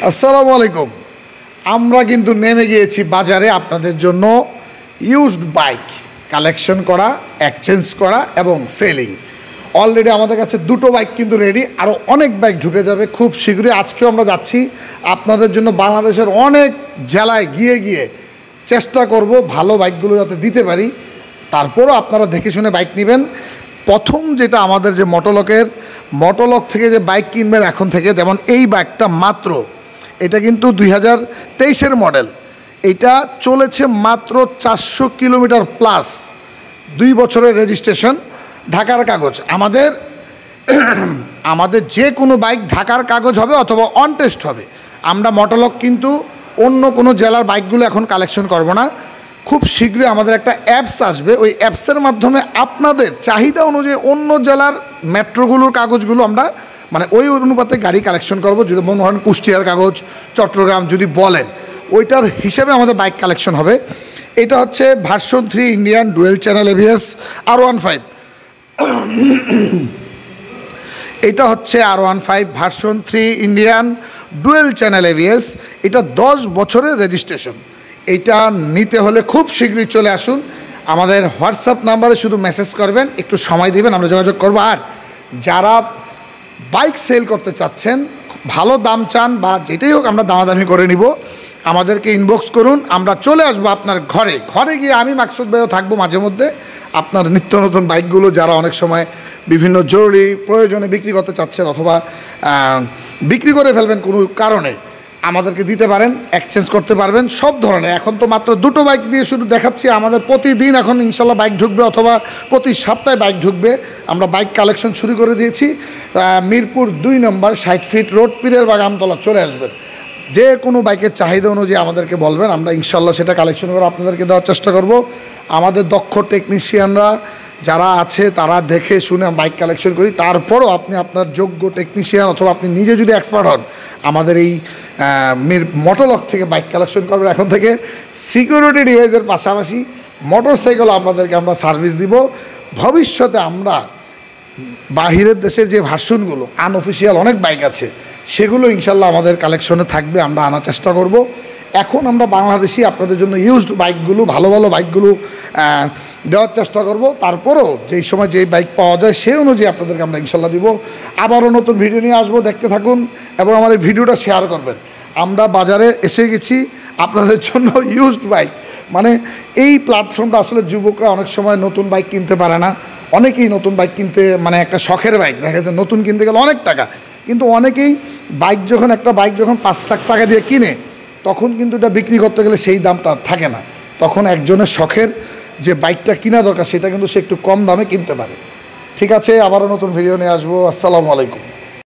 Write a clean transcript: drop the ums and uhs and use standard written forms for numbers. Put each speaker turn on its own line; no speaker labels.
আসসালামু আলাইকুম। আমরা কিন্তু নেমে গিয়েছি বাজারে আপনাদের জন্য ইউজড বাইক কালেকশন করা, এক্সচেঞ্জ করা এবং সেলিং। অলরেডি আমাদের কাছে দুটো বাইক কিন্তু রেডি, আরও অনেক বাইক ঢুকে যাবে খুব শীঘ্রই। আজকেও আমরা যাচ্ছি আপনাদের জন্য বাংলাদেশের অনেক জেলায় গিয়ে গিয়ে চেষ্টা করব ভালো বাইকগুলো যাতে দিতে পারি। তারপরও আপনারা দেখে শুনে বাইক নেবেন। প্রথম যেটা আমাদের যে মোটোলক থেকে যে বাইক কিনবেন এখন থেকে, যেমন এই বাইকটা মাত্র, এটা কিন্তু 2023-এর মডেল, এটা চলেছে মাত্র 400 কিলোমিটার প্লাস, 2 বছরের রেজিস্ট্রেশন, ঢাকার কাগজ। আমাদের যে কোনো বাইক ঢাকার কাগজ হবে অথবা অন টেস্ট হবে। আমরা মোটোলক কিন্তু অন্য কোনো জেলার বাইকগুলো এখন কালেকশন করব না। খুব শীঘ্রই আমাদের একটা অ্যাপস আসবে, ওই অ্যাপসের মাধ্যমে আপনাদের চাহিদা অনুযায়ী অন্য জেলার মেট্রোগুলোর কাগজগুলো আমরা ওই অনুপাতে গাড়ি কালেকশন করব। যদি মনে করেন কুষ্টিয়ার কাগজ, চট্টগ্রাম যদি বলেন, ওইটার হিসেবে আমাদের বাইক কালেকশন হবে। এটা হচ্ছে version 3 Indian dual channel ABS R15। এটা হচ্ছে R15 version 3 Indian dual channel ABS. এটা 10 বছরের রেজিস্ট্রেশন। এটা নিতে হলে খুব শীঘ্রই চলে আসুন। আমাদের হোয়াটসঅ্যাপ নাম্বারে শুধু মেসেজ করবেন, একটু সময় দিবেন, আমরা যোগাযোগ করবো। আর যারা বাইক সেল করতে চাচ্ছেন, ভালো দাম চান বা যেটাই হোক, আমরা দামাদামি করে নিব, আমাদেরকে ইনবক্স করুন। আমরা চলে আসবো আপনার ঘরে গিয়ে আমি মাকসুদ ভাইও থাকবো মাঝে মধ্যে। আপনার নিত্য নতুন বাইকগুলো যারা অনেক সময় বিভিন্ন জরুরি প্রয়োজনে বিক্রি করতে চাচ্ছেন অথবা বিক্রি করে ফেলবেন কোনো কারণে, আমাদেরকে দিতে পারেন, এক্সচেঞ্জ করতে পারবেন সব ধরনের। এখন তো মাত্র দুটো বাইক দিয়ে শুরু দেখাচ্ছি, আমাদের প্রতিদিন এখন ইনশাল্লাহ বাইক ঢুকবে অথবা প্রতি সপ্তাহে বাইক ঢুকবে। আমরা বাইক কালেকশন শুরু করে দিয়েছি। মিরপুর 2 নম্বর 60 ফিট রোড, পীরের বাগ, আমতলা চলে আসবেন। যে কোনো বাইকের চাহিদা অনুযায়ী আমাদেরকে বলবেন, আমরা ইনশাল্লাহ সেটা কালেকশন করে আপনাদেরকে দেওয়ার চেষ্টা করব। আমাদের দক্ষ টেকনিশিয়ানরা যারা আছে তারা দেখে শুনে বাইক কালেকশন করি। তারপরও আপনি আপনার যোগ্য টেকনিশিয়ান অথবা আপনি নিজে যদি এক্সপার্ট হন, আমাদের এই মোটোলক থেকে বাইক কালেকশন করবেন। এখন থেকে সিকিউরিটি ডিভাইসের পাশাপাশি মোটরসাইকেল আমরা সার্ভিস দিব। ভবিষ্যতে আমরা বাহিরের দেশের যে ভার্সনগুলো আনঅফিসিয়াল অনেক বাইক আছে, সেগুলো ইনশাল্লাহ আমাদের কালেকশনে থাকবে, আমরা আনার চেষ্টা করব। এখন আমরা বাংলাদেশি আপনাদের জন্য ইউজড বাইকগুলো, ভালো ভালো বাইকগুলো দেওয়ার চেষ্টা করব। তারপরও যেই সময় যেই বাইক পাওয়া যায় সেই অনুযায়ী আপনাদেরকে আমরা ইনশাল্লাহ দিব। আবারও নতুন ভিডিও নিয়ে আসবো, দেখতে থাকুন এবং আমার এই ভিডিওটা শেয়ার করবেন। আমরা বাজারে এসে গেছি আপনাদের জন্য ইউজড বাইক। এই প্ল্যাটফর্মটা আসলে যুবকরা অনেক সময় নতুন বাইক কিনতে পারে না। অনেকেই নতুন বাইক কিনতে একটা শখের বাইক, দেখা যাচ্ছে নতুন কিনতে গেলে অনেক টাকা, কিন্তু অনেকেই একটা বাইক যখন 5 লাখ টাকা দিয়ে কিনে, তখন কিন্তু এটা বিক্রি করতে গেলে সেই দামটা থাকে না। তখন একজনের শখের যে বাইকটা কিনা দরকার, সেটা কিন্তু সে একটু কম দামে কিনতে পারে। ঠিক আছে, আবারও নতুন ভিডিও নিয়ে আসবো। আসসালামু আলাইকুম।